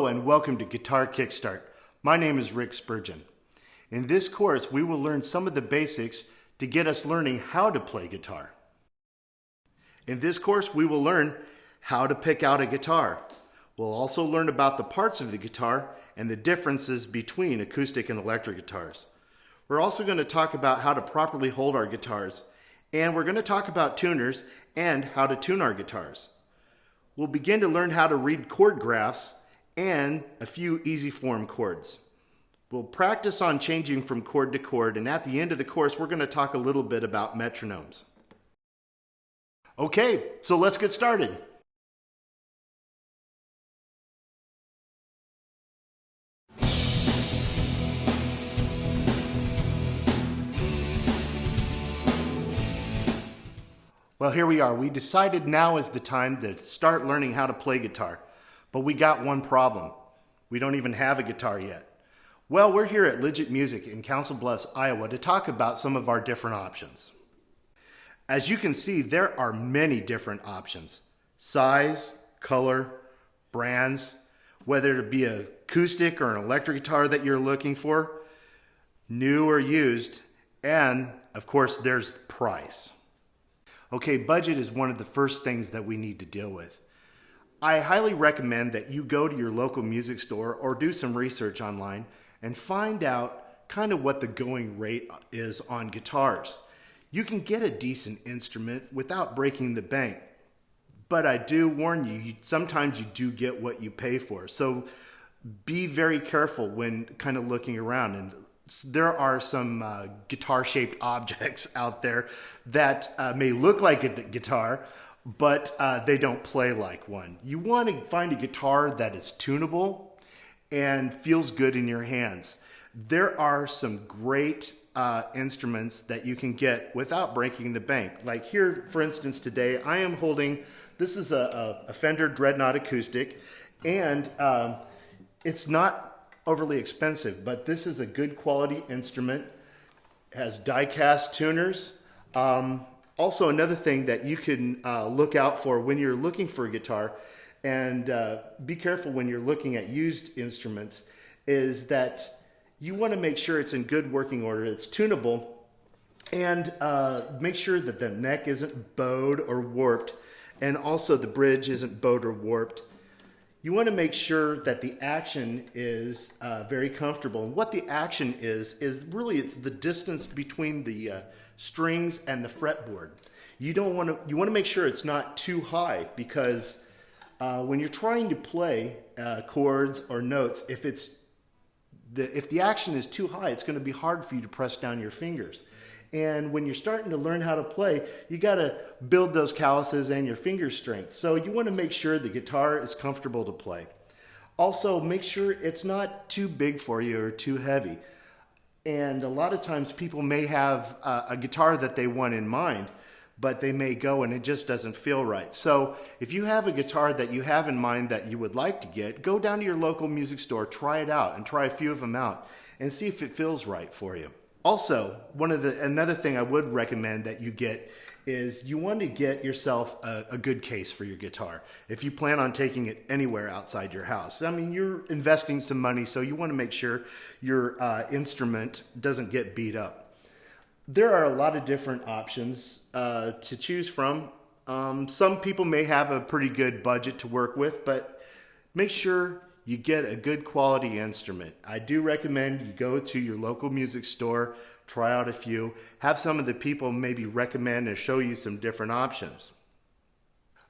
Hello and welcome to Guitar Kickstart. My name is Rick Spurgin. In this course, we will learn some of the basics to get us learning how to play guitar. In this course, we will learn how to pick out a guitar. We'll also learn about the parts of the guitar and the differences between acoustic and electric guitars. We're also going to talk about how to properly hold our guitars, and we're going to talk about tuners and how to tune our guitars. We'll begin to learn how to read chord graphs and a few easy form chords. We'll practice on changing from chord to chord, and at the end of the course, we're going to talk a little bit about metronomes. Okay, so let's get started. Well, here we are. We decided now is the time to start learning how to play guitar. But we got one problem. We don't even have a guitar yet. Well, we're here at Legit Music in Council Bluffs, Iowa to talk about some of our different options. As you can see, there are many different options. Size, color, brands, whether it be an acoustic or an electric guitar that you're looking for, new or used, and of course there's price. Okay, budget is one of the first things that we need to deal with. I highly recommend that you go to your local music store or do some research online and find out kind of what the going rate is on guitars. You can get a decent instrument without breaking the bank, but I do warn you, sometimes you do get what you pay for. So be very careful when kind of looking around. And there are some guitar-shaped objects out there that may look like a guitar, but they don't play like one. You want to find a guitar that is tunable and feels good in your hands. There are some great instruments that you can get without breaking the bank. Like here, for instance, today I am holding, this is a Fender Dreadnought acoustic, and it's not overly expensive, but this is a good quality instrument. It has die-cast tuners. Also, another thing that you can look out for when you're looking for a guitar, and be careful when you're looking at used instruments, is that you want to make sure it's in good working order, it's tunable, and make sure that the neck isn't bowed or warped, and also the bridge isn't bowed or warped. You want to make sure that the action is very comfortable. And what the action is really it's the distance between the strings and the fretboard. You want to make sure it's not too high, because when you're trying to play chords or notes, if the action is too high, it's going to be hard for you to press down your fingers. And when you're starting to learn how to play, you got to build those calluses and your finger strength. So you want to make sure the guitar is comfortable to play. Also, make sure it's not too big for you or too heavy. And a lot of times people may have a guitar that they want in mind, but they may go and it just doesn't feel right. So if you have a guitar that you have in mind that you would like to get, go down to your local music store, try it out, and try a few of them out and see if it feels right for you. Also, another thing I would recommend that you get is you want to get yourself a good case for your guitar if you plan on taking it anywhere outside your house. I mean, you're investing some money, so you want to make sure your instrument doesn't get beat up. There are a lot of different options to choose from. Some people may have a pretty good budget to work with, but make sure you get a good quality instrument. I do recommend you go to your local music store, try out a few, have some of the people maybe recommend and show you some different options.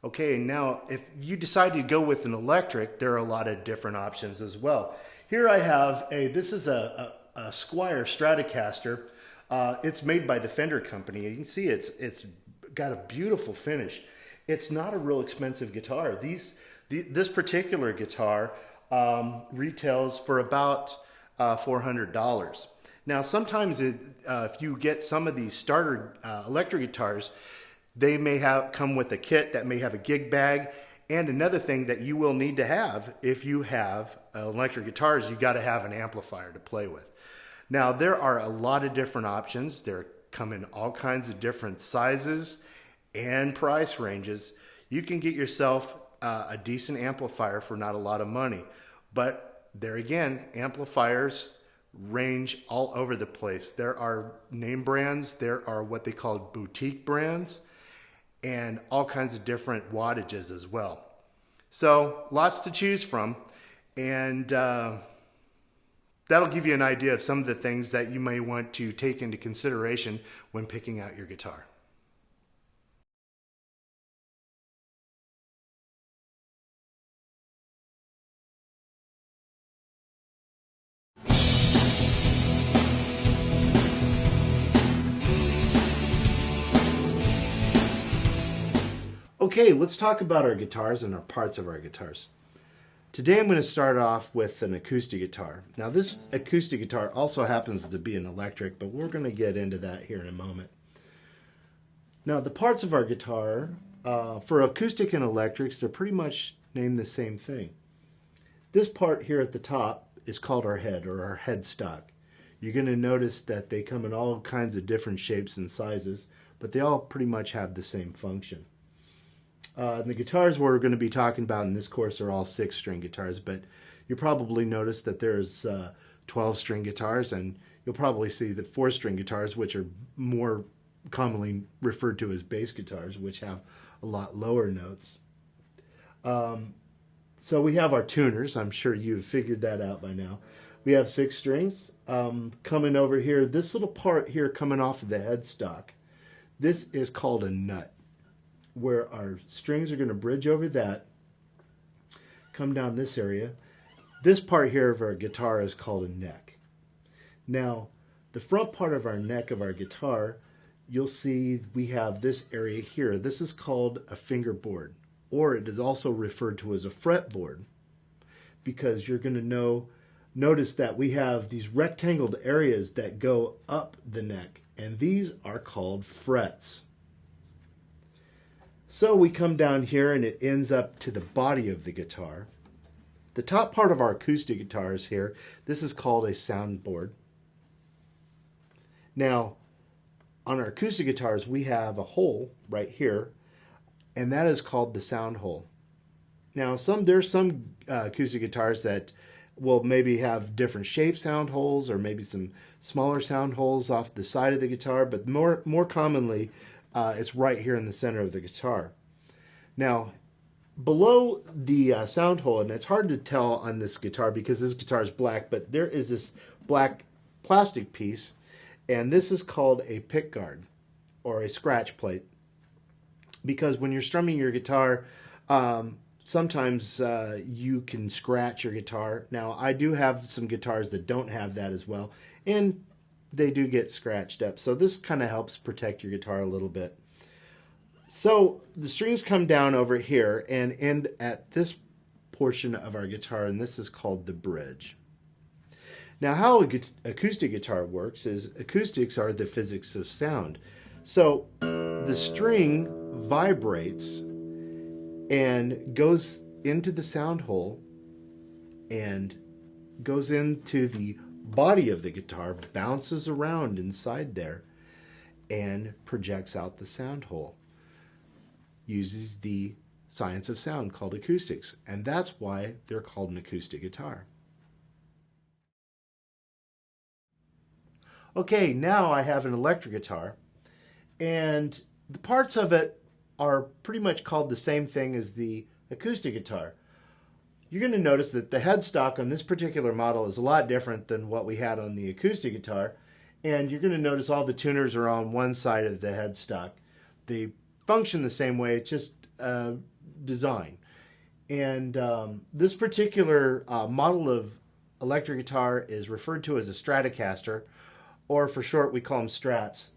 Okay, now if you decide to go with an electric, there are a lot of different options as well. Here I have this is a Squier Stratocaster. It's made by the Fender company. You can see it's got a beautiful finish. It's not a real expensive guitar. This particular guitar retails for about $400. Now sometimes if you get some of these starter electric guitars, they may come with a kit that may have a gig bag, and another thing that you will need to have if you have electric guitars, you got to have an amplifier to play with. Now there are a lot of different options. They come in all kinds of different sizes and price ranges. You can get yourself a decent amplifier for not a lot of money. But there again, amplifiers range all over the place. There are name brands, there are what they call boutique brands, and all kinds of different wattages as well. So lots to choose from, and that'll give you an idea of some of the things that you may want to take into consideration when picking out your guitar. Okay, let's talk about our guitars and our parts of our guitars. Today I'm going to start off with an acoustic guitar. Now this acoustic guitar also happens to be an electric, but we're going to get into that here in a moment. Now the parts of our guitar, for acoustic and electrics, they're pretty much named the same thing. This part here at the top is called our head, or our headstock. You're going to notice that they come in all kinds of different shapes and sizes, but they all pretty much have the same function. The guitars we're going to be talking about in this course are all 6-string guitars, but you probably noticed that there's 12-string guitars, and you'll probably see that 4-string guitars, which are more commonly referred to as bass guitars, which have a lot lower notes. So we have our tuners. I'm sure you've figured that out by now. We have 6 strings. Coming over here, this little part here coming off of the headstock, this is called a nut, where our strings are going to bridge over that, come down this area. This part here of our guitar is called a neck. Now, the front part of our neck of our guitar, you'll see we have this area here. This is called a fingerboard, or it is also referred to as a fretboard, because you're going to notice that we have these rectangled areas that go up the neck, and these are called frets. So we come down here and it ends up to the body of the guitar. The top part of our acoustic guitar is here. This is called a soundboard. Now, on our acoustic guitars, we have a hole right here, and that is called the sound hole. Now, there's some acoustic guitars that will maybe have different shaped sound holes, or maybe some smaller sound holes off the side of the guitar, but more commonly, it's right here in the center of the guitar. Now, below the sound hole, and it's hard to tell on this guitar because this guitar is black, but there is this black plastic piece, and this is called a pick guard, or a scratch plate, because when you're strumming your guitar, sometimes you can scratch your guitar. Now, I do have some guitars that don't have that as well, and they do get scratched up. So this kind of helps protect your guitar a little bit. So the strings come down over here and end at this portion of our guitar, and this is called the bridge. Now, how an acoustic guitar works is acoustics are the physics of sound. So the string vibrates and goes into the sound hole and goes into the body of the guitar, bounces around inside there, and projects out the sound hole. Uses the science of sound called acoustics, and that's why they're called an acoustic guitar. Okay, now I have an electric guitar, and the parts of it are pretty much called the same thing as the acoustic guitar. You're going to notice that the headstock on this particular model is a lot different than what we had on the acoustic guitar, and you're going to notice all the tuners are on one side of the headstock. They function the same way, it's just design. And this particular model of electric guitar is referred to as a Stratocaster, or for short we call them Strats.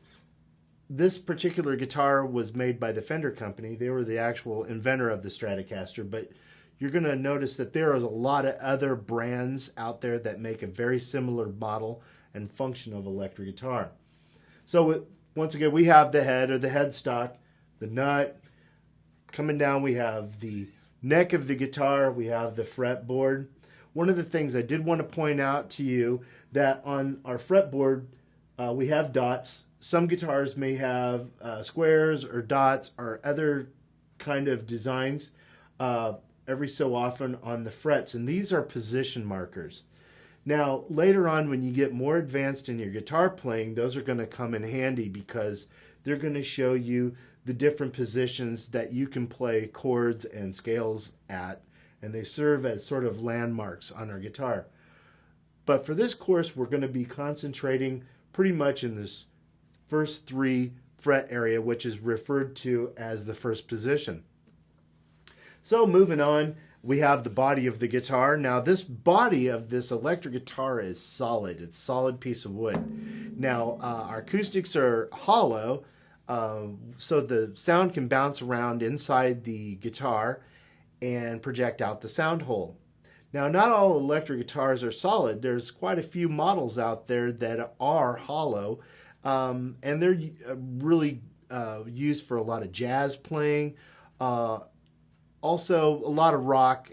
This particular guitar was made by the Fender company. They were the actual inventor of the Stratocaster, but you're going to notice that there is a lot of other brands out there that make a very similar model and function of electric guitar. So once again, we have the head, or the headstock, the nut. Coming down, we have the neck of the guitar, we have the fretboard. One of the things I did want to point out to you, that on our fretboard, we have dots. Some guitars may have squares or dots or other kind of designs. every so often on the frets, and these are position markers. Now, later on, when you get more advanced in your guitar playing, those are going to come in handy because they're going to show you the different positions that you can play chords and scales at, and they serve as sort of landmarks on our guitar. But for this course, we're going to be concentrating pretty much in this first 3 fret area, which is referred to as the first position. So moving on, we have the body of the guitar. Now this body of this electric guitar is solid. It's a solid piece of wood. Now our acoustics are hollow, so the sound can bounce around inside the guitar and project out the sound hole. Now not all electric guitars are solid. There's quite a few models out there that are hollow, and they're really used for a lot of jazz playing. Also, a lot of rock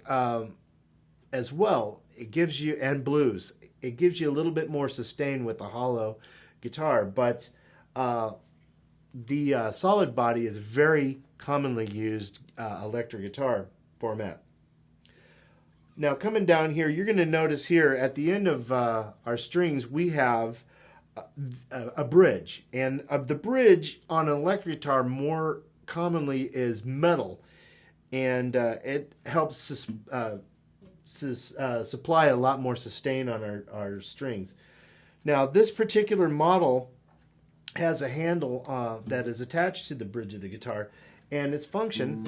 as well. It gives you, and blues. It gives you a little bit more sustain with a hollow guitar, but the solid body is very commonly used electric guitar format. Now, coming down here, you're going to notice here at the end of our strings, we have a bridge, and the bridge on an electric guitar more commonly is metal. And it helps supply a lot more sustain on our strings. Now, this particular model has a handle that is attached to the bridge of the guitar, and its function,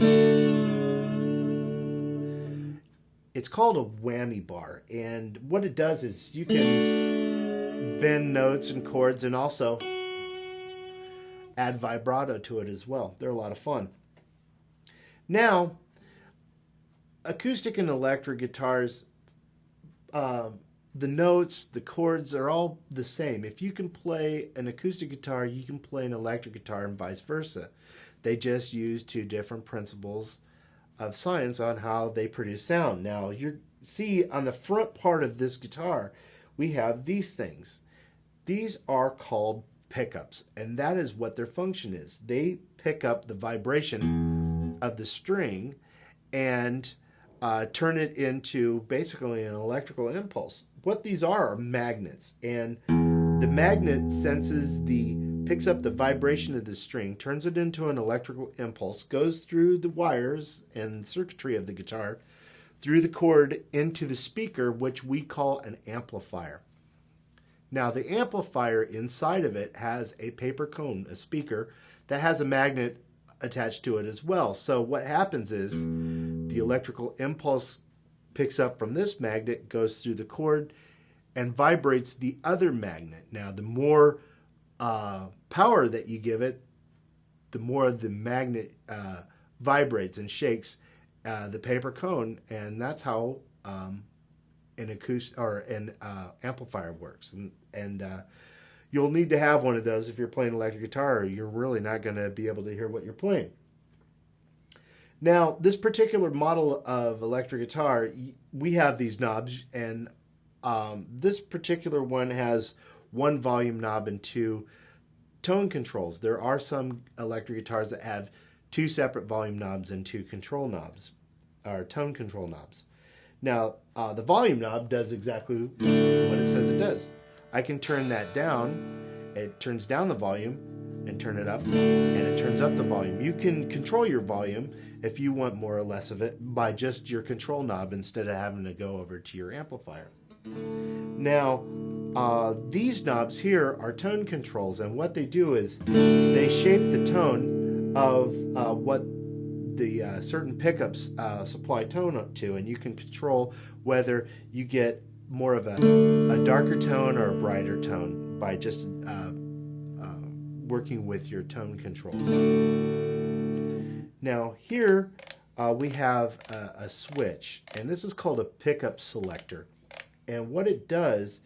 it's called a whammy bar. And what it does is you can bend notes and chords and also add vibrato to it as well. They're a lot of fun. Now, acoustic and electric guitars, the notes, the chords are all the same. If you can play an acoustic guitar, you can play an electric guitar and vice versa. They just use 2 different principles of science on how they produce sound. Now, you see on the front part of this guitar, we have these things. These are called pickups, and that is what their function is. They pick up the vibration of the string and turn it into basically an electrical impulse. What these are magnets, and the magnet picks up the vibration of the string, turns it into an electrical impulse, goes through the wires and circuitry of the guitar, through the cord into the speaker, which we call an amplifier. Now, the amplifier inside of it has a paper cone, a speaker, that has a magnet attached to it as well. So what happens is the electrical impulse picks up from this magnet, goes through the cord, and vibrates the other magnet. Now, the more power that you give it, the more the magnet vibrates and shakes the paper cone, and that's how an acoustic or an amplifier works. And you'll need to have one of those if you're playing electric guitar, or you're really not going to be able to hear what you're playing. Now, this particular model of electric guitar, we have these knobs, and this particular one has 1 volume knob and 2 tone controls. There are some electric guitars that have 2 separate volume knobs and 2 control knobs, or tone control knobs. Now, the volume knob does exactly what it says it does. I can turn that down, it turns down the volume, and turn it up, and it turns up the volume. You can control your volume if you want more or less of it by just your control knob instead of having to go over to your amplifier. Now, these knobs here are tone controls, and what they do is they shape the tone of what the certain pickups supply tone to, and you can control whether you get more of a darker tone or a brighter tone by just working with your tone controls. Now here we have a switch, and this is called a pickup selector. And what it does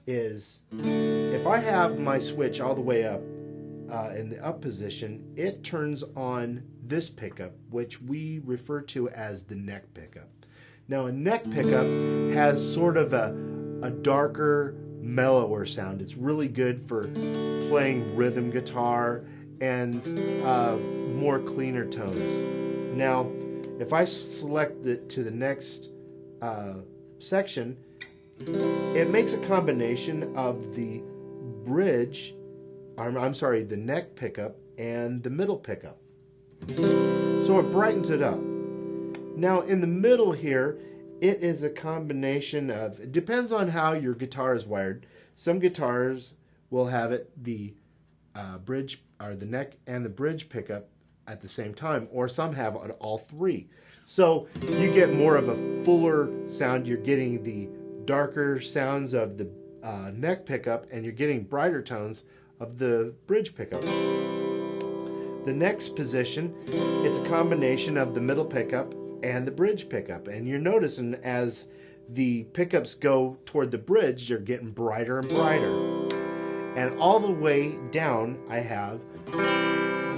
is, if I have my switch all the way up in the up position, it turns on this pickup, which we refer to as the neck pickup. Now, a neck pickup has sort of a darker, mellower sound. It's really good for playing rhythm guitar and more cleaner tones. Now, If I select it to the next section, it makes a combination of the bridge, I'm sorry, the neck pickup and the middle pickup. So it brightens it up. Now in the middle here, it is a combination of, it depends on how your guitar is wired. Some guitars will have it the bridge, or the neck and the bridge pickup at the same time, or some have all three. So you get more of a fuller sound. You're getting the darker sounds of the neck pickup, and you're getting brighter tones of the bridge pickup. The next position, it's a combination of the middle pickup and the bridge pickup, and you're noticing as the pickups go toward the bridge, you're getting brighter and brighter. And all the way down, I have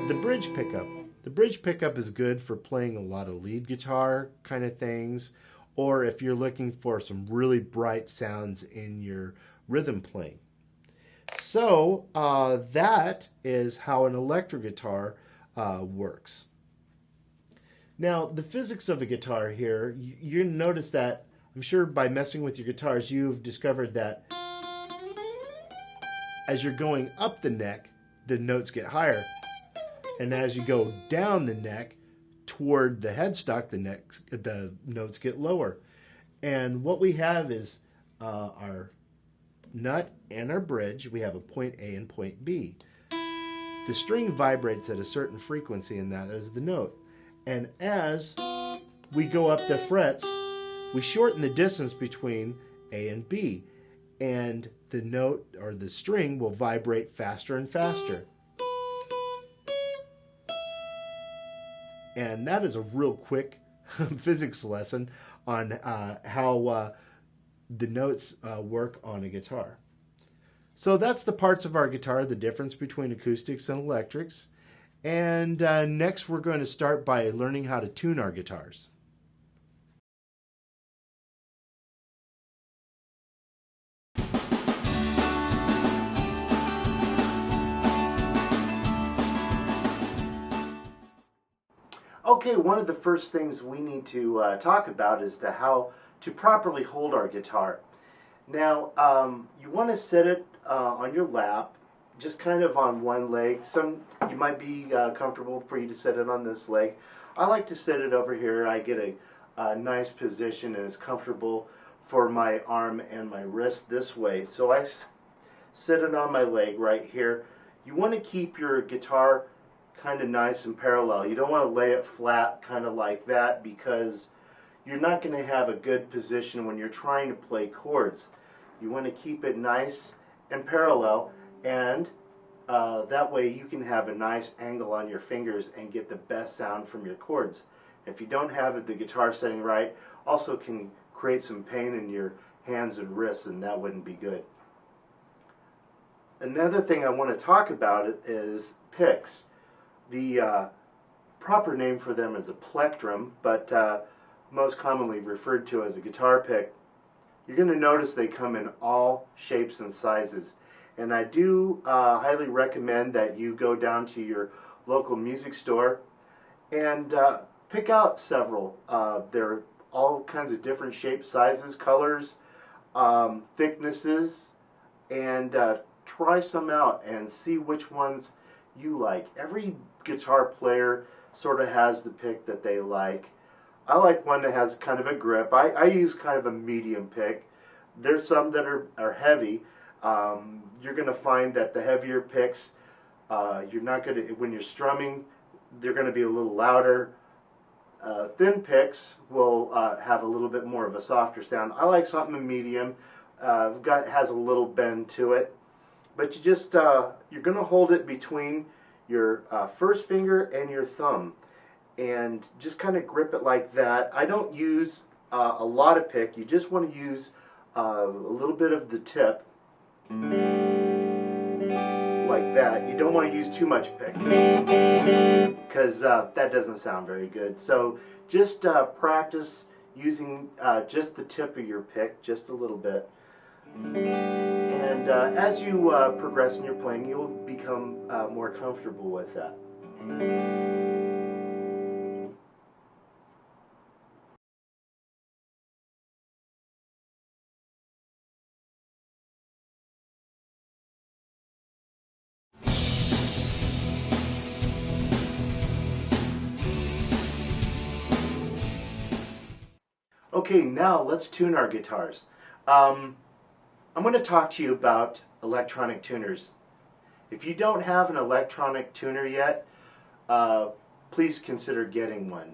the bridge pickup. The bridge pickup is good for playing a lot of lead guitar kind of things, or if you're looking for some really bright sounds in your rhythm playing. So that is how an electric guitar works. Now, the physics of a guitar here, you notice that, I'm sure by messing with your guitars, you've discovered that as you're going up the neck, the notes get higher. And as you go down the neck toward the headstock, the notes get lower. And what we have is our nut and our bridge. We have a point A and point B. The string vibrates at a certain frequency, and that is the note. And as we go up the frets, we shorten the distance between A and B. And the note, or the string, will vibrate faster and faster. And that is a real quick physics lesson on how the notes work on a guitar. So that's the parts of our guitar, the difference between acoustics and electrics. And next we're going to start by learning how to tune our guitars. Okay, one of the first things we need to talk about is how to properly hold our guitar. Now, you want to sit it on your lap, just kind of on one leg. You might be comfortable for you to sit it on this leg. I like to sit it over here. I get a nice position, and it's comfortable for my arm and my wrist this way. So I sit it on my leg right here. You want to keep your guitar kind of nice and parallel. You don't want to lay it flat kind of like that, because you're not going to have a good position when you're trying to play chords. You want to keep it nice and parallel, and that way you can have a nice angle on your fingers and get the best sound from your chords. If you don't have the guitar setting right, also can create some pain in your hands and wrists, and that wouldn't be good. Another thing I want to talk about is picks. The proper name for them is a plectrum, but most commonly referred to as a guitar pick. You're going to notice they come in all shapes and sizes. And I do highly recommend that you go down to your local music store and pick out several. They're all kinds of different shapes, sizes, colors, thicknesses, and try some out and see which ones you like. Every guitar player sort of has the pick that they like. I like one that has kind of a grip. I use kind of a medium pick. There's some that are heavy. You're going to find that the heavier picks, you're not going to, when you're strumming, they're going to be a little louder. Thin picks will have a little bit more of a softer sound. I like something medium. Has a little bend to it. But you just, you're going to hold it between your first finger and your thumb, and just kind of grip it like that. I don't use a lot of pick. You just want to use a little bit of the tip, like that. You don't want to use too much pick, because that doesn't sound very good. So just practice using just the tip of your pick, just a little bit. And as you progress in your playing, you'll become more comfortable with that. Okay, now let's tune our guitars. I'm going to talk to you about electronic tuners. If you don't have an electronic tuner yet, please consider getting one.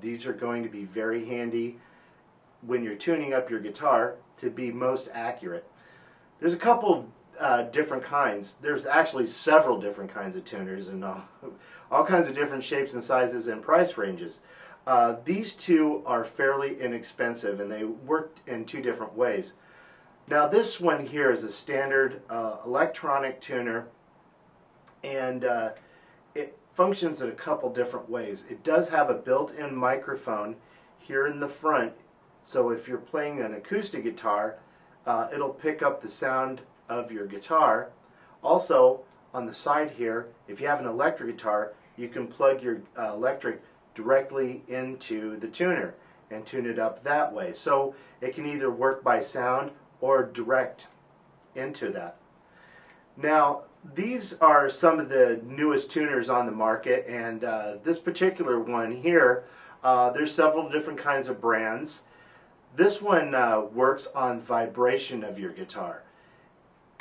These are going to be very handy when you're tuning up your guitar to be most accurate. There's a couple different kinds. There's actually several different kinds of tuners and all kinds of different shapes and sizes and price ranges. These two are fairly inexpensive and they work in two different ways. Now this one here is a standard electronic tuner, and it functions in a couple different ways. It does have a built-in microphone here in the front, so if you're playing an acoustic guitar, it'll pick up the sound of your guitar. Also, on the side here, if you have an electric guitar, you can plug your electric directly into the tuner and tune it up that way. So it can either work by sound or direct into that. Now, these are some of the newest tuners on the market, and this particular one here, there's several different kinds of brands. This one works on vibration of your guitar,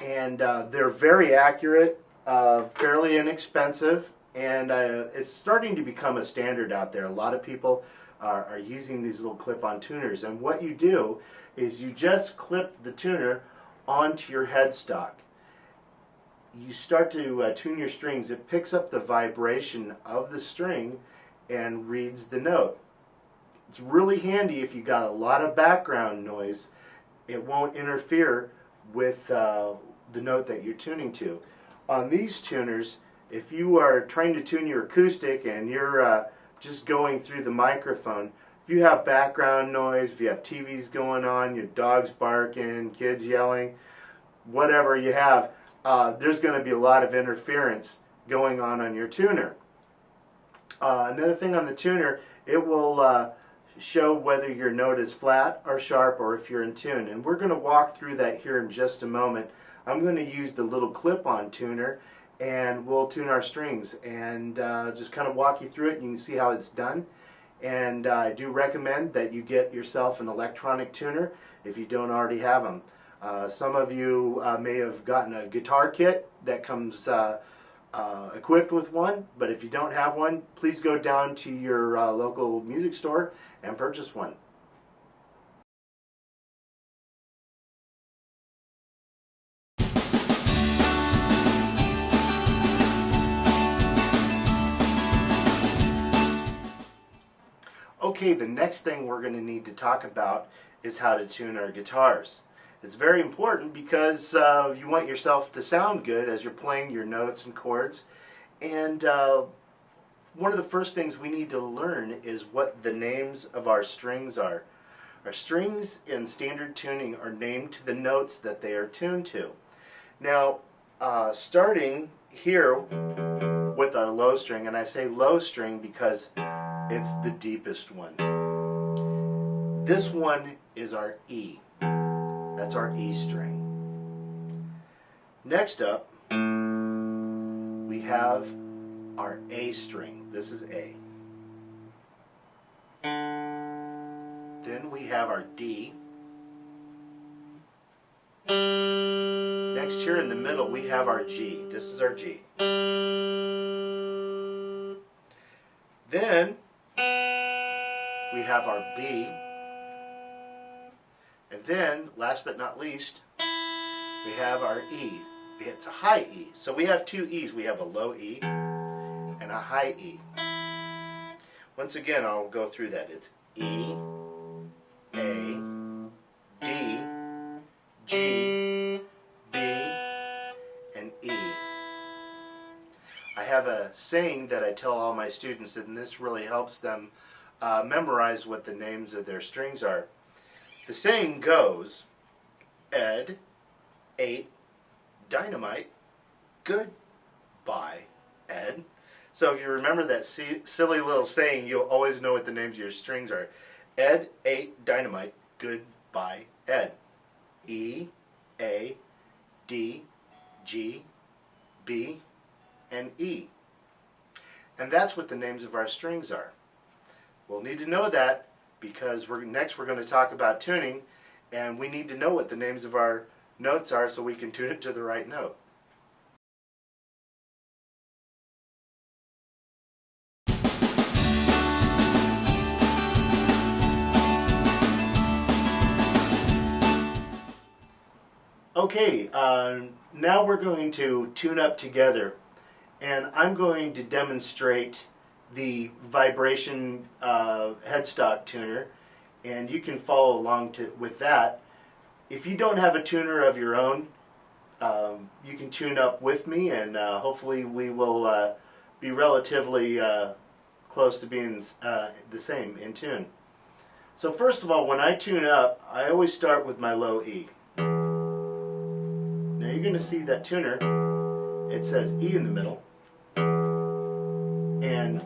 and they're very accurate, fairly inexpensive, and it's starting to become a standard out there. A lot of people are using these little clip-on tuners, and what you do is you just clip the tuner onto your headstock. You start to tune your strings. It picks up the vibration of the string and reads the note. It's really handy if you got a lot of background noise. It won't interfere with the note that you're tuning to. On these tuners, if you are trying to tune your acoustic and you're just going through the microphone, if you have background noise, if you have TVs going on, your dog's barking, kids yelling, whatever you have, there's going to be a lot of interference going on your tuner. Another thing on the tuner, it will show whether your note is flat or sharp or if you're in tune. And we're going to walk through that here in just a moment. I'm going to use the little clip-on tuner and we'll tune our strings and just kind of walk you through it, and you can see how it's done. And I do recommend that you get yourself an electronic tuner if you don't already have them. Some of you may have gotten a guitar kit that comes equipped with one, but if you don't have one, please go down to your local music store and purchase one. Okay, the next thing we're going to need to talk about is how to tune our guitars. It's very important because you want yourself to sound good as you're playing your notes and chords. And one of the first things we need to learn is what the names of our strings are. Our strings in standard tuning are named to the notes that they are tuned to. Now, starting here with our low string, and I say low string because it's the deepest one. This one is our E. That's our E string. Next up, we have our A string. This is A. Then we have our D. Next, here in the middle, we have our G. This is our G. Then we have our B. And then, last but not least, we have our E. It's a high E. So we have two E's. We have a low E and a high E. Once again, I'll go through that. It's E, A, D, G, B, and E. I have a saying that I tell all my students, and this really helps them memorize what the names of their strings are. The saying goes, Ed ate dynamite, goodbye, Ed. So if you remember that silly little saying, you'll always know what the names of your strings are. Ed ate dynamite, goodbye, Ed. E, A, D, G, B, and E. And that's what the names of our strings are. We'll need to know that because next we're going to talk about tuning, and we need to know what the names of our notes are so we can tune it to the right note. Okay, now we're going to tune up together, and I'm going to demonstrate the vibration headstock tuner, and you can follow along with that. If you don't have a tuner of your own, you can tune up with me, and hopefully we will be relatively close to being the same in tune. So first of all, when I tune up, I always start with my low E. Now you're going to see that tuner, it says E in the middle, and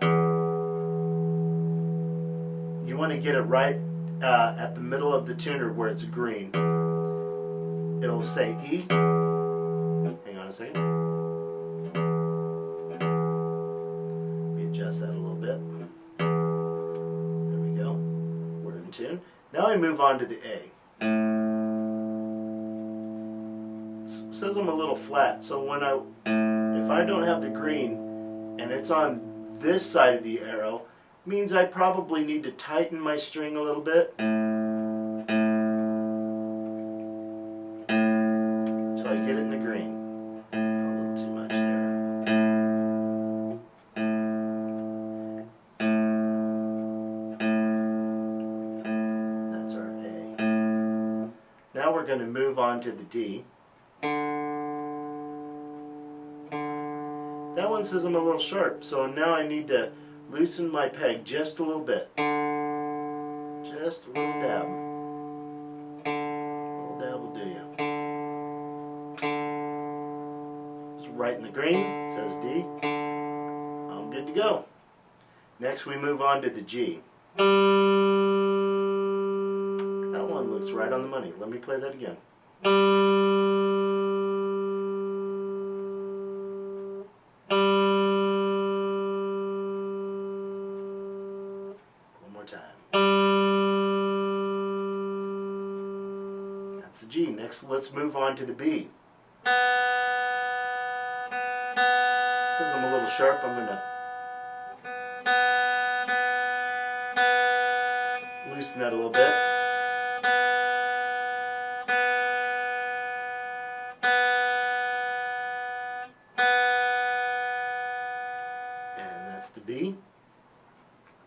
you want to get it right at the middle of the tuner where it's green. It'll say E. Hang on a second. Let me adjust that a little bit. There we go. We're in tune. Now I move on to the A. It says I'm a little flat, so if I don't have the green and it's on this side of the arrow, means I probably need to tighten my string a little bit until I get it in the green. A little too much there. That's our A. Now we're going to move on to the D. That one says I'm a little sharp, so now I need to loosen my peg just a little bit. Just a little dab. A little dab will do you. It's right in the green, it says D. I'm good to go. Next we move on to the G. That one looks right on the money. Let me play that again. That's the G. Next, let's move on to the B. It says I'm a little sharp. I'm going to loosen that a little bit. And that's the B.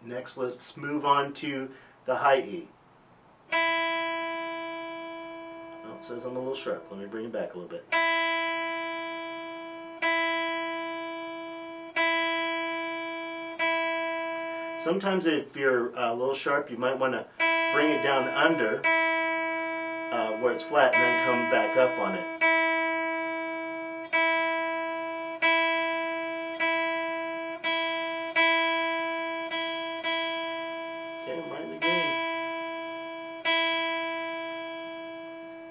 Next, let's move on to the high E. Oh, it says I'm a little sharp. Let me bring it back a little bit. Sometimes if you're a little sharp, you might want to bring it down under where it's flat and then come back up on it. Okay, I'm right in the green.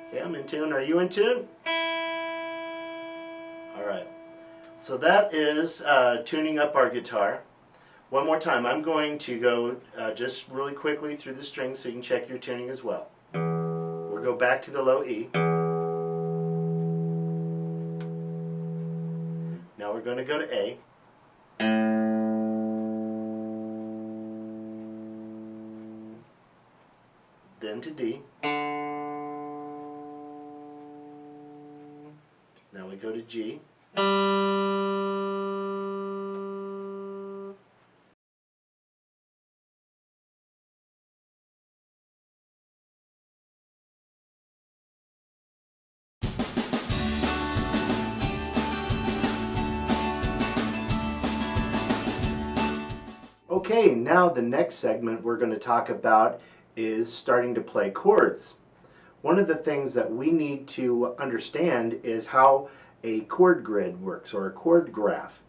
Okay, I'm in tune. Are you in tune? Alright. So that is tuning up our guitar. One more time, I'm going to go just really quickly through the strings so you can check your tuning as well. We'll go back to the low E. Now we're going to go to A. Then to D. Now we go to G. Okay, now the next segment we're going to talk about is starting to play chords. One of the things that we need to understand is how a chord grid works, or a chord graph.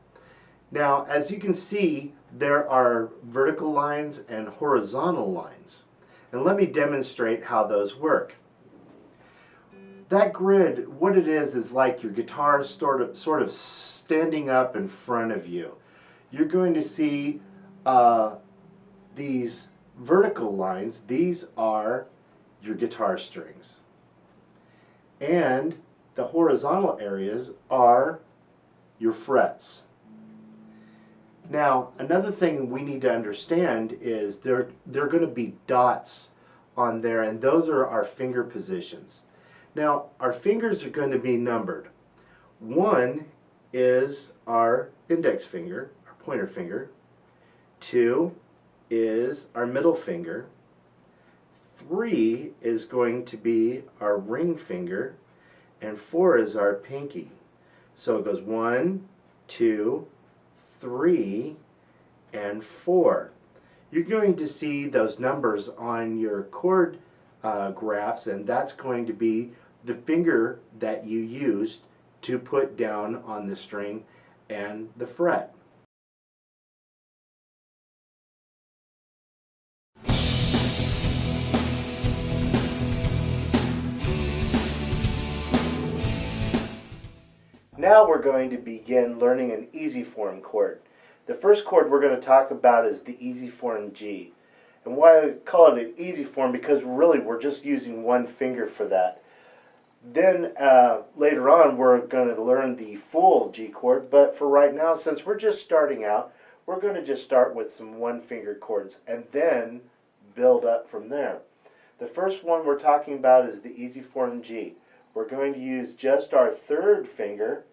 Now, as you can see, there are vertical lines and horizontal lines. And let me demonstrate how those work. That grid, what it is like your guitar sort of standing up in front of you. You're going to see these vertical lines, these are your guitar strings. And the horizontal areas are your frets. Now, another thing we need to understand is there are going to be dots on there, and those are our finger positions. Now, our fingers are going to be numbered. 1 is our index finger, our pointer finger. 2 is our middle finger. 3 is going to be our ring finger, and 4 is our pinky. So it goes 1, 2, 3, and 4. You're going to see those numbers on your chord graphs, and that's going to be the finger that you used to put down on the string and the fret. Now we're going to begin learning an easy form chord. The first chord we're going to talk about is the easy form G. And why I call it an easy form, because really we're just using one finger for that. Then later on we're going to learn the full G chord, but for right now, since we're just starting out, we're going to just start with some one finger chords and then build up from there. The first one we're talking about is the easy form G. We're going to use just our third finger.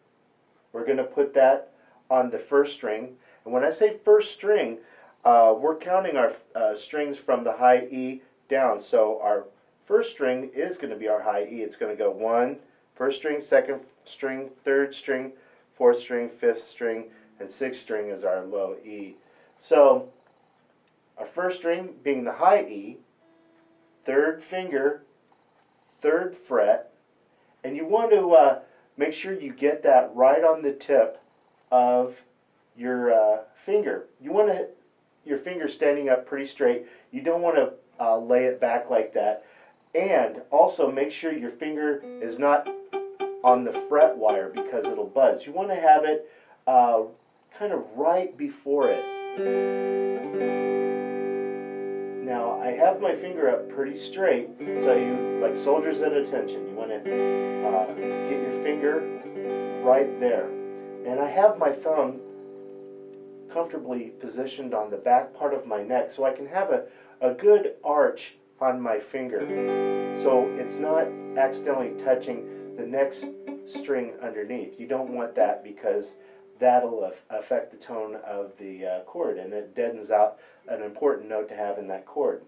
We're going to put that on the first string. And when I say first string, we're counting our strings from the high E down. So our first string is going to be our high E. It's going to go 1, first string, second string, third string, fourth string, fifth string, and sixth string is our low E. So our first string being the high E, third finger, third fret, and you want to make sure you get that right on the tip of your finger. You want your finger standing up pretty straight. You don't want to lay it back like that. And also make sure your finger is not on the fret wire because it'll buzz. You want to have it kind of right before it. Now I have my finger up pretty straight, so you, like soldiers at attention, you want to get your finger right there. And I have my thumb comfortably positioned on the back part of my neck so I can have a good arch on my finger, so it's not accidentally touching the next string underneath. You don't want that because that'll affect the tone of the chord, and it deadens out an important note to have in that chord.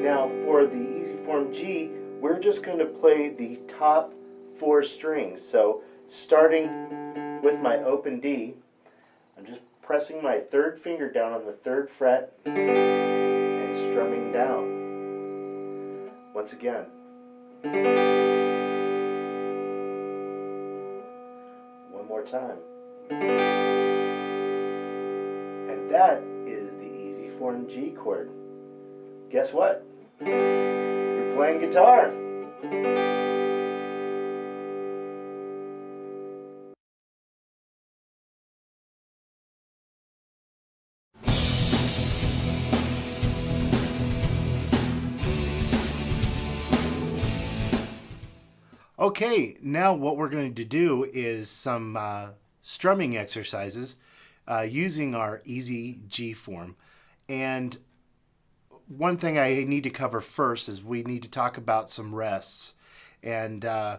Now for the easy form G, we're just going to play the top 4 strings. So starting with my open D, I'm just pressing my third finger down on the third fret and strumming down. Once again. One more time. And that is the easy form G chord. Guess what? You're playing guitar. Okay, now what we're going to do is some strumming exercises using our easy G form. And one thing I need to cover first is we need to talk about some rests. And I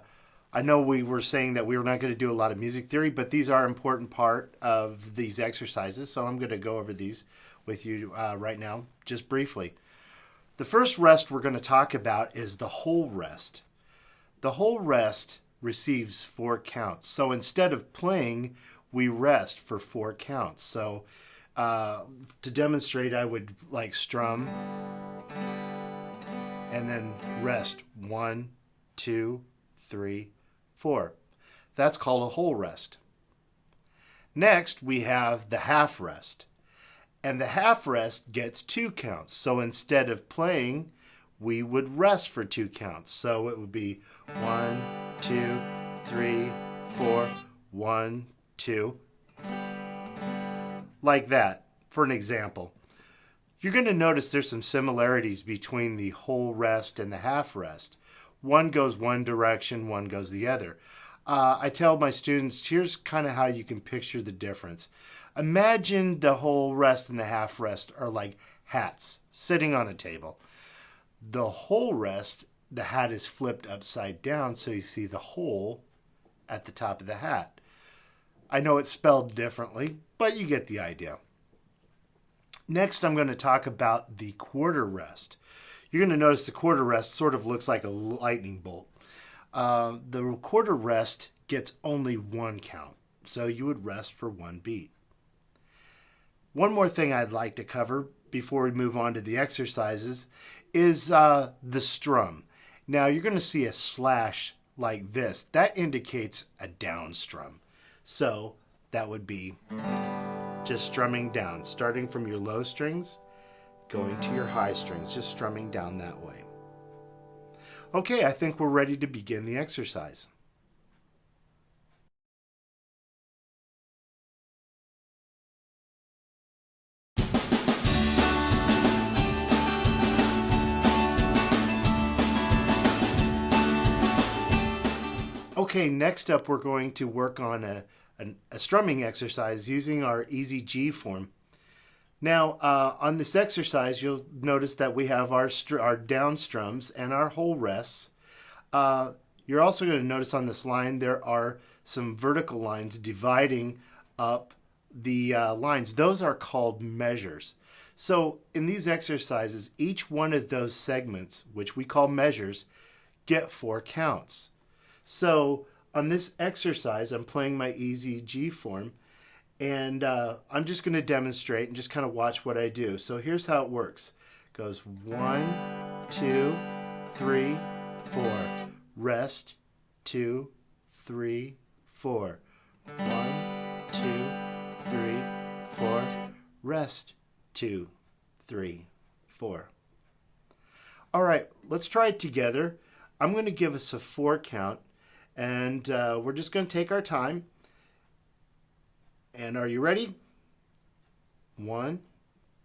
know we were saying that we were not going to do a lot of music theory, but these are an important part of these exercises, so I'm going to go over these with you right now, just briefly. The first rest we're going to talk about is the whole rest. The whole rest receives 4 counts. So instead of playing, we rest for 4 counts. So to demonstrate, I would like strum and then rest 1, 2, 3, 4. That's called a whole rest. Next, we have the half rest. And the half rest gets 2 counts. So instead of playing, we would rest for 2 counts. So it would be 1, 2, 3, 4, 1, 2. Like that. for an example. You're going to notice there's some similarities between the whole rest and the half rest. One goes one direction, one goes the other. I tell my students, here's kind of how you can picture the difference. Imagine the whole rest and the half rest are like hats sitting on a table. The whole rest, the hat is flipped upside down so you see the hole at the top of the hat. I know it's spelled differently, but you get the idea. Next, I'm going to talk about the quarter rest. You're going to notice the quarter rest sort of looks like a lightning bolt. The quarter rest gets only one count, so you would rest for one beat. One more thing I'd like to cover before we move on to the exercises is the strum. Now, you're going to see a slash like this. That indicates a down strum. So that would be just strumming down, starting from your low strings, going to your high strings, just strumming down that way. Okay, I think we're ready to begin the exercise. Okay, next up we're going to work on a strumming exercise using our easy G form. Now, on this exercise, you'll notice that we have our down strums and our whole rests. You're also going to notice on this line there are some vertical lines dividing up the lines. Those are called measures. So in these exercises, each one of those segments, which we call measures, get 4 counts. So on this exercise, I'm playing my easy G form, and I'm just going to demonstrate and just kind of watch what I do. So here's how it works. It goes 1, 2, 3, 4. Rest, 2, 3, 4. 1, 2, 3, 4. Rest, 2, 3, 4. All right, let's try it together. I'm going to give us a 4 count, and we're just going to take our time. And are you ready? 1,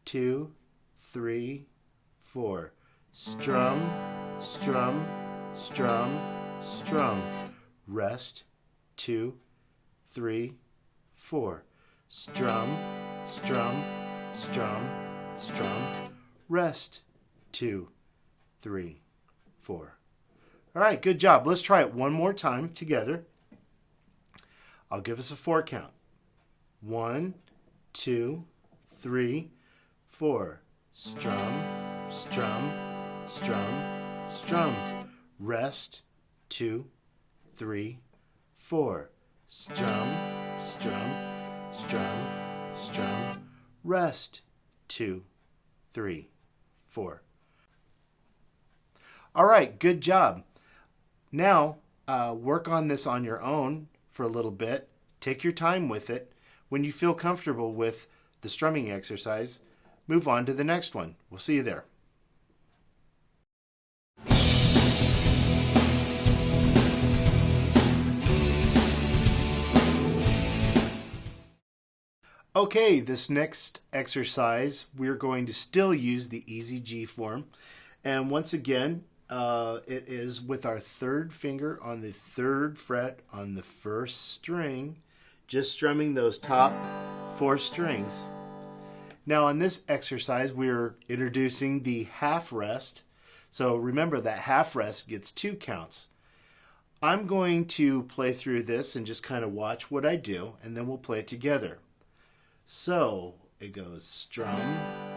2, 3, 4. Strum, strum, strum, strum. Rest, 2, 3, 4. Strum, strum, strum, strum. Rest, 2, 3, 4. All right, good job. Let's try it one more time together. I'll give us a 4 count. 1, 2, 3, 4. Strum, strum, strum, strum. Rest, 2, 3, 4. Strum, strum, strum, strum. Rest, 2, 3, 4. All right, good job. Now, work on this on your own for a little bit. Take your time with it. When you feel comfortable with the strumming exercise, move on to the next one. We'll see you there. Okay, this next exercise, we're going to still use the easy G form. And once again, it is with our 3rd finger on the 3rd fret on the 1st string, just strumming those top 4 strings. Now on this exercise, we're introducing the half rest. So remember that half rest gets 2 counts. I'm going to play through this and just kind of watch what I do, and then we'll play it together. So it goes strum,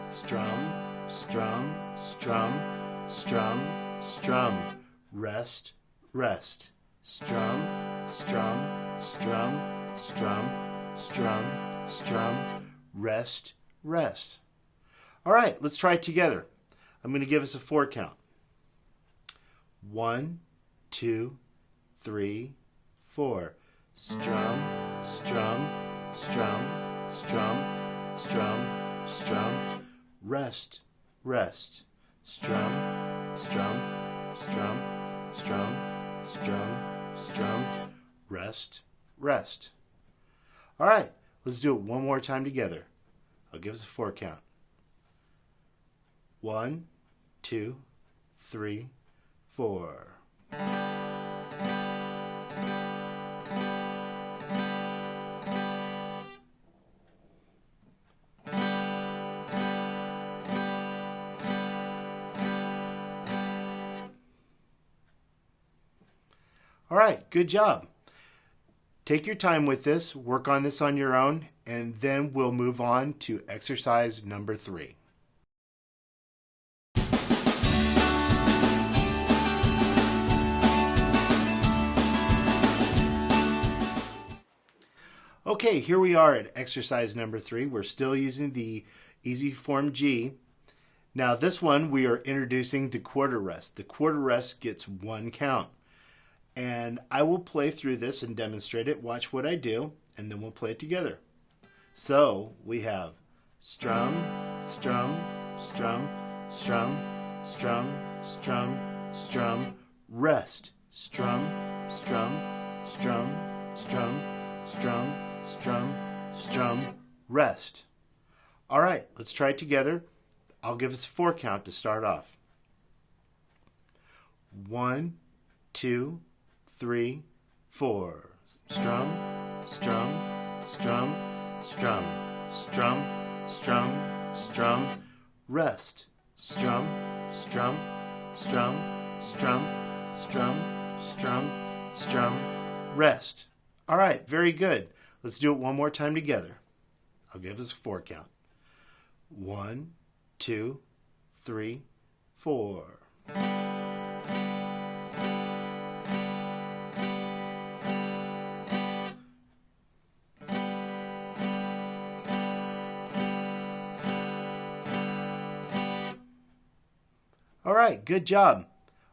strum, strum, strum, strum, strum, rest, rest, strum, strum, strum, strum, strum, strum, rest, rest. All right, let's try it together. I'm going to give us a 4 count. 1, 2, 3, 4. Strum, strum, strum, strum, strum, strum, rest, rest, strum, strum, strum, strum, strum, strum, rest, rest. All right, let's do it one more time together. I'll give us a 4 count. 1, 2, 3, 4. All right, good job. Take your time with this, work on this on your own, and then we'll move on to exercise number 3. Okay, here we are at exercise number 3. We're still using the easy form G. Now this one we are introducing the quarter rest. The quarter rest gets 1 count. And I will play through this and demonstrate it. Watch what I do, and then we'll play it together. So we have strum, strum, strum, strum, strum, strum, strum, rest, strum, strum, strum, strum, strum, strum, strum, rest. All right, let's try it together. I'll give us a 4 count to start off. 1, 2, 3, 4. Strum, strum, strum, strum, strum, strum, strum, rest. Strum, strum, strum, strum, strum, strum, strum, rest. All right, very good. Let's do it one more time together. I'll give us a 4 count. 1, 2, 3, 4. All right, good job.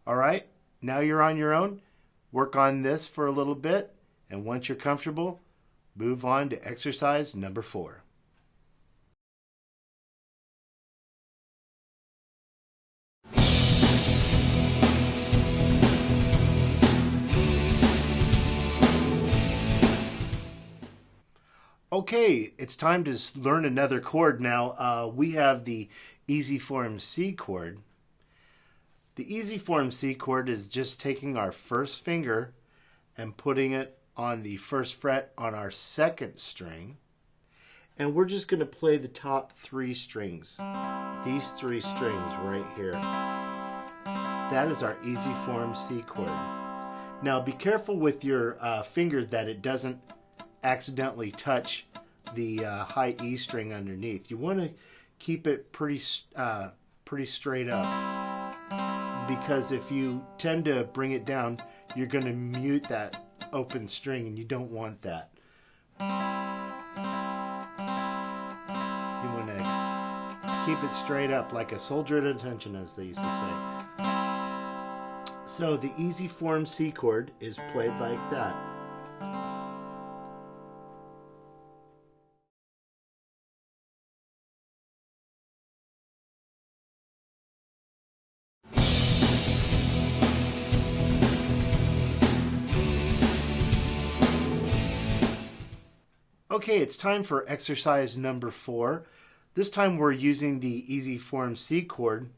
All right, now you're on your own. Work on this for a little bit, and once you're comfortable, move on to exercise number 4. Okay, it's time to learn another chord now. We have the easy form C chord. The easy form C chord is just taking our first finger and putting it on the first fret on our 2nd string. And we're just going to play the top 3 strings. These 3 strings right here. That is our easy form C chord. Now be careful with your finger that it doesn't accidentally touch the high E string underneath. You want to keep it pretty straight up, because if you tend to bring it down, you're going to mute that open string, and you don't want that. You want to keep it straight up like a soldier at attention, as they used to say. So the easy form C chord is played like that. Okay, it's time for exercise number 4. This time we're using the easy form C chord,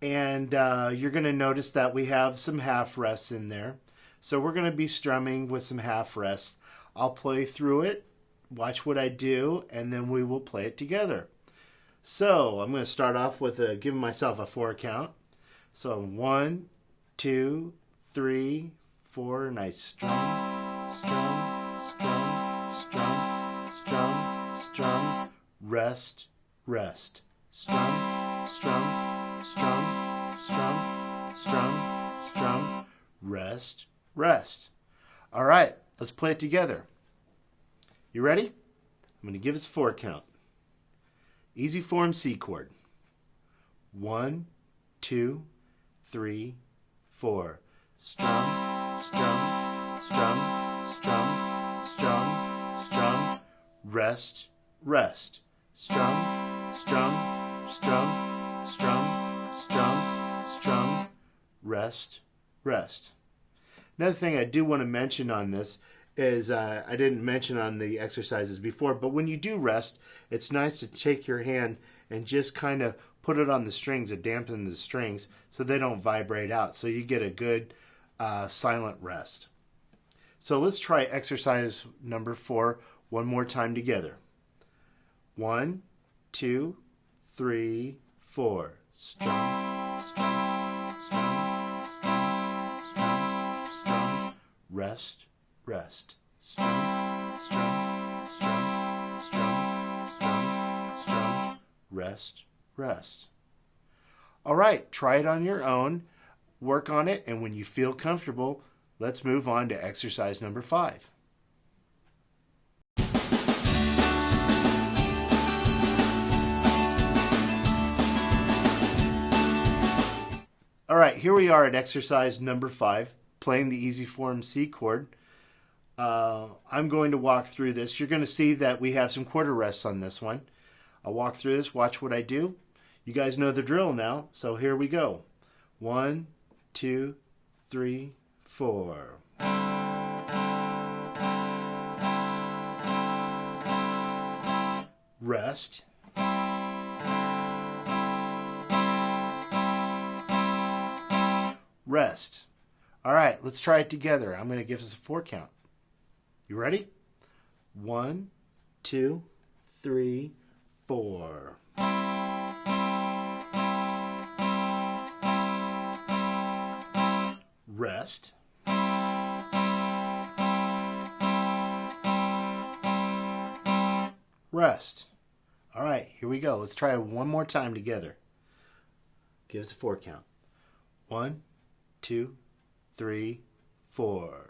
and you're going to notice that we have some half rests in there. So we're going to be strumming with some half rests. I'll play through it, watch what I do, and then we will play it together. So I'm going to start off with giving myself a 4 count. So 1, 2, 3, 4, and I strum, strum, strum, strum, strum, strum, rest, rest, strum, strum, strum, strum, strum, strum, rest, rest. All right, let's play it together. You ready? I'm going to give us a 4 count. Easy form C chord. 1, 2, 3, 4. Strum, strum, strum, strum, strum, strum, rest, rest. Strum, strum, strum, strum, strum, strum, rest, rest. Another thing I do want to mention on this is I didn't mention on the exercises before, but when you do rest, it's nice to take your hand and just kind of put it on the strings to dampen the strings so they don't vibrate out, so you get a good silent rest. So let's try exercise number 4 one more time together. 1, 2, 3, 4. Strum, strum, strum, strum, strum, strum. Rest, rest. Strum, strum, strum, strum, strum, strum. Rest, rest. All right, try it on your own. Work on it, and when you feel comfortable, let's move on to exercise number 5. All right, here we are at exercise number 5, playing the easy form C chord. I'm going to walk through this. You're going to see that we have some quarter rests on this one. I'll walk through this, watch what I do. You guys know the drill now, so here we go. 1, 2, 3, 4. Rest. Rest. All right, let's try it together. I'm going to give us a 4 count. You ready? 1, 2, 3, 4. Rest. Rest. All right, here we go. Let's try it one more time together. Give us a 4 count. 1, 2, 3, 4.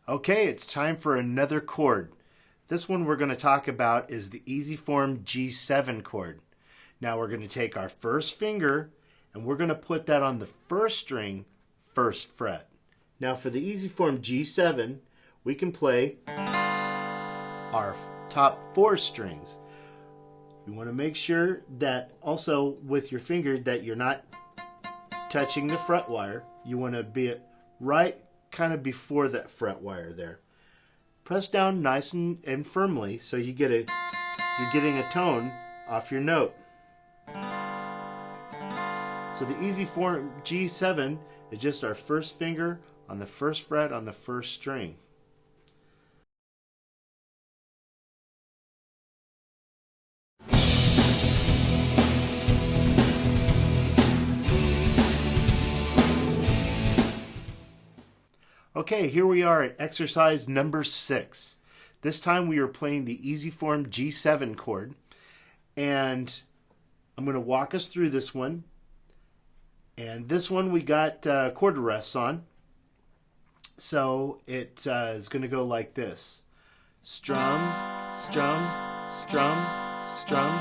Okay, it's time for another chord. This one we're going to talk about is the easy form G7 chord. Now we're going to take our first finger and we're going to put that on the first string, first fret. Now for the easy form G7, we can play our top 4 strings. You want to make sure that also with your finger that you're not touching the fret wire. You want to be right kind of before that fret wire there. Press down nice and firmly so you're getting a tone off your note. So the easy form G7 is just our first finger on the first fret on the first string. Okay, here we are at exercise number 6. This time we are playing the easy form G7 chord, and I'm going to walk us through this one. And this one we got chord rests on, so it is going to go like this: strum, strum, strum, strum,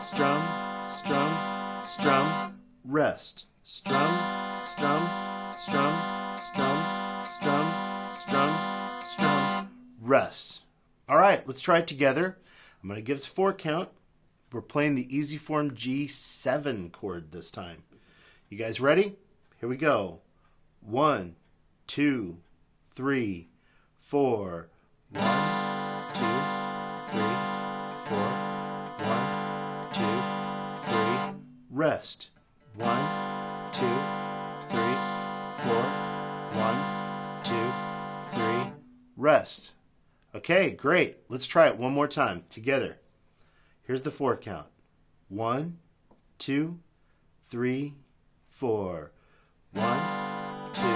strum, strum, strum, rest, strum, strum, strum, strum, strum, strum, strum, rest. All right, let's try it together. I'm going to give us a 4 count. We're playing the easy form G7 chord this time. You guys ready? Here we go. 1, 2, 3, 4. 1, 2, 3, 4. 1, 2, 3. Rest. 1, 2, 3, 4. 1, 2, 3. Rest. Okay, great. Let's try it one more time together. Here's the 4 count. 1, 2, 3, 4. 1, 2, 3,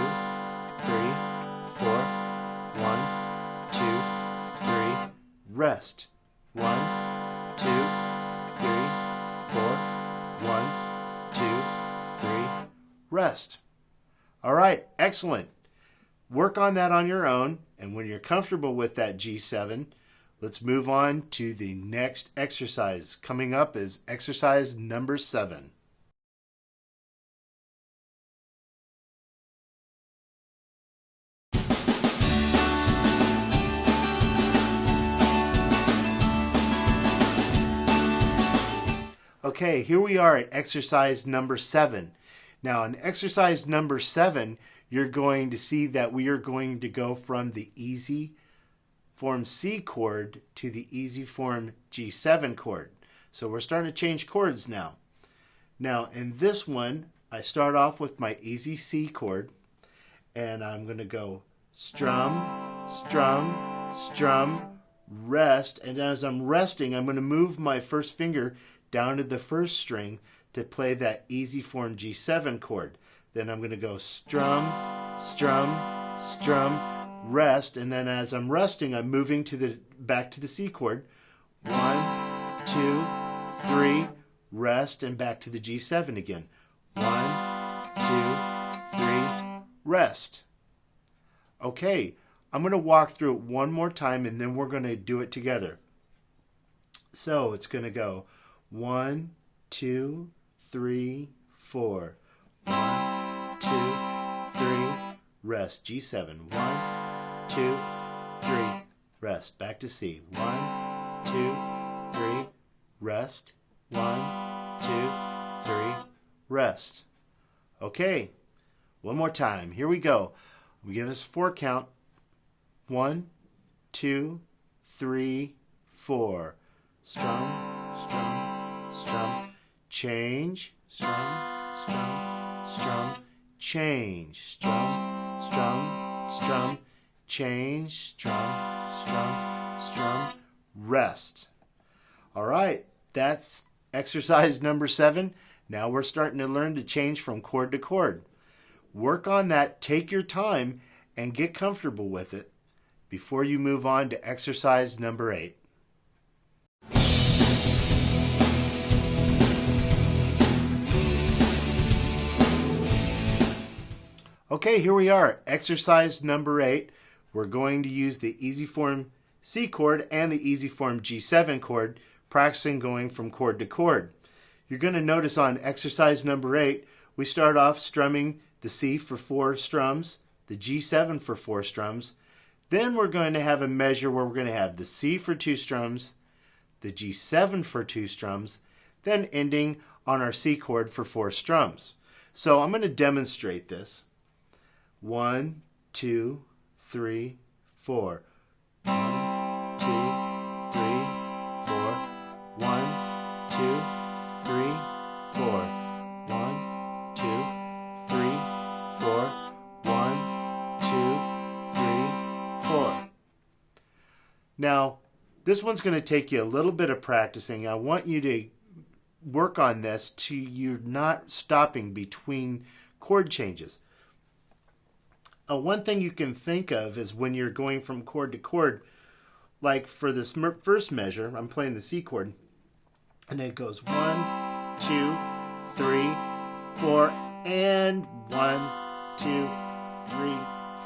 4. 1, 2, 3. Rest. 1, 2, 3, 4. 1, 2, 3. Rest. All right, excellent. Work on that on your own, and when you're comfortable with that G7, Let's move on to the next exercise. Coming up is exercise number 7. Okay, here we are at exercise number 7. Now, in exercise number 7, you're going to see that we are going to go from the easy form C chord to the easy form G7 chord. So we're starting to change chords now. Now, in this one, I start off with my easy C chord, and I'm going to go strum, strum, strum, rest, and as I'm resting, I'm going to move my first finger down to the first string to play that easy form G7 chord. Then I'm going to go strum, strum, strum, rest, and then as I'm resting, I'm moving to back to the C chord. 1, 2, 3, rest, and back to the G7 again. 1, 2, 3, rest. Okay, I'm going to walk through it one more time, and then we're going to do it together. So it's going to go 1, 2, 3, 4. 1, 2, 3, rest. G7. 1, 2, 3, rest. Back to C. 1, 2, 3, rest. 1, 2, 3, rest. Okay, one more time. Here we go. We give us 4 count. 1, 2, 3, 4. Strum, strum, strum, change, strum, strum, strum, change, strum, strum, strum, change, strum, strum, strum, rest. All right, that's exercise number 7. Now we're starting to learn to change from chord to chord. Work on that, take your time, and get comfortable with it before you move on to exercise number 8. Okay, here we are, exercise number 8. We're going to use the easy form C chord and the easy form G7 chord, practicing going from chord to chord. You're going to notice on exercise number 8, we start off strumming the C for 4 strums, the G7 for 4 strums. Then we're going to have a measure where we're going to have the C for 2 strums, the G7 for 2 strums, then ending on our C chord for 4 strums. So I'm going to demonstrate this. 1, 2, 3, 4. 1, 2, 3, 4. 1, 2, 3, 4. 1, 2, 3, 4. 1, 2, 3, 4. Now, this one's going to take you a little bit of practicing. I want you to work on this till you're not stopping between chord changes. One thing you can think of is when you're going from chord to chord, like for this first measure, I'm playing the C chord, and it goes 1, 2, 3, 4, and 1, 2, 3,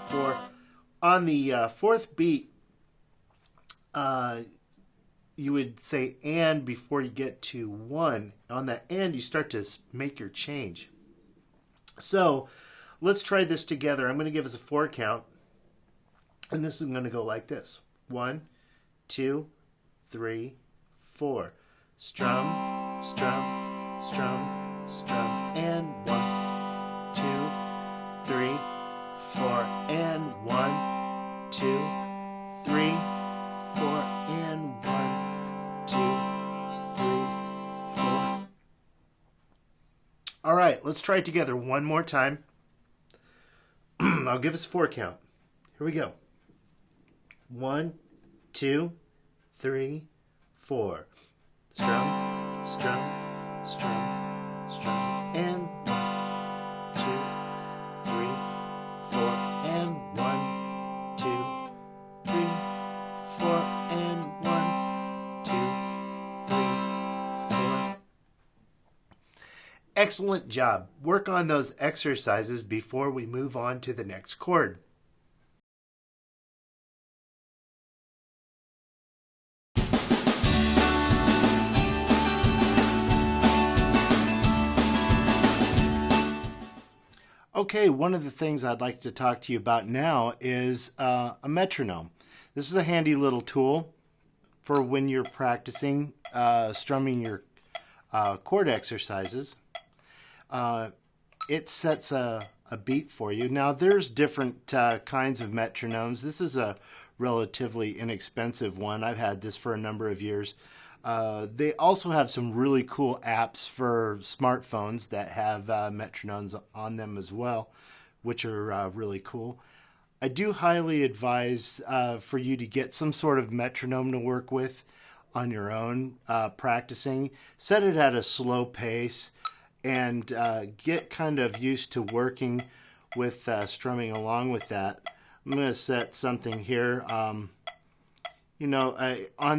4. On the fourth beat, you would say and before you get to 1. On that and, you start to make your change. So let's try this together. I'm going to give us a 4 count, and this is going to go like this. 1, 2, 3, 4. Strum, strum, strum, strum, and 1, 2, 3, 4, and 1, 2, 3, 4, and 1, 2, 3, 4. All right, let's try it together one more time. I'll give us a 4 count. Here we go. 1, 2, 3, 4. Strum, strum, strum, strum, and 1, 2, 3, 4, and 1, 2, 3, 4, and 1, 2, 3, 4. Excellent job. Work on those exercises before we move on to the next chord. Okay, one of the things I'd like to talk to you about now is a metronome. This is a handy little tool for when you're practicing strumming your chord exercises. It sets a beat for you. Now there's different kinds of metronomes. This is a relatively inexpensive one. I've had this for a number of years. They also have some really cool apps for smartphones that have metronomes on them as well, which are really cool. I do highly advise for you to get some sort of metronome to work with on your own practicing. Set it at a slow pace and get kind of used to working with strumming along with that. I'm going to set something here. On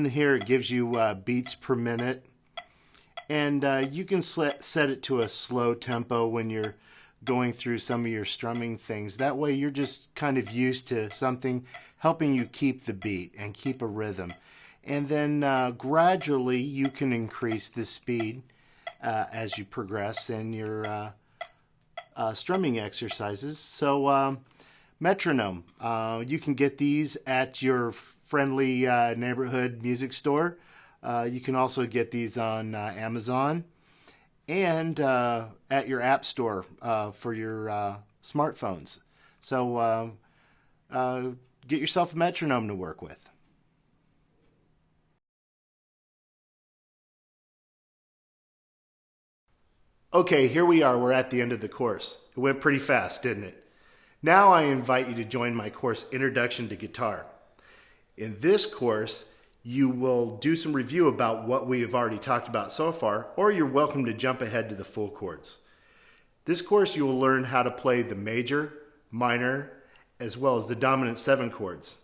here it gives you beats per minute, and you can set it to a slow tempo when you're going through some of your strumming things. That way you're just kind of used to something helping you keep the beat and keep a rhythm. And then gradually you can increase the speed as you progress in your strumming exercises. So metronome, you can get these at your friendly neighborhood music store. You can also get these on Amazon and at your app store for your smartphones. So get yourself a metronome to work with. Okay, here we are. We're at the end of the course. It went pretty fast, didn't it? Now I invite you to join my course, Introduction to Guitar. In this course, you will do some review about what we have already talked about so far, or you're welcome to jump ahead to the full chords. This course, you will learn how to play the major, minor, as well as the dominant 7 chords.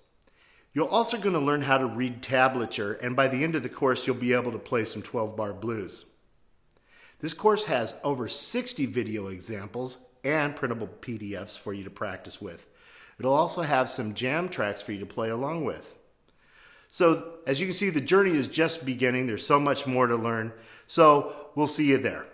You're also going to learn how to read tablature, and by the end of the course, you'll be able to play some 12-bar blues. This course has over 60 video examples and printable PDFs for you to practice with. It'll also have some jam tracks for you to play along with. So, as you can see, the journey is just beginning. There's so much more to learn. So, we'll see you there.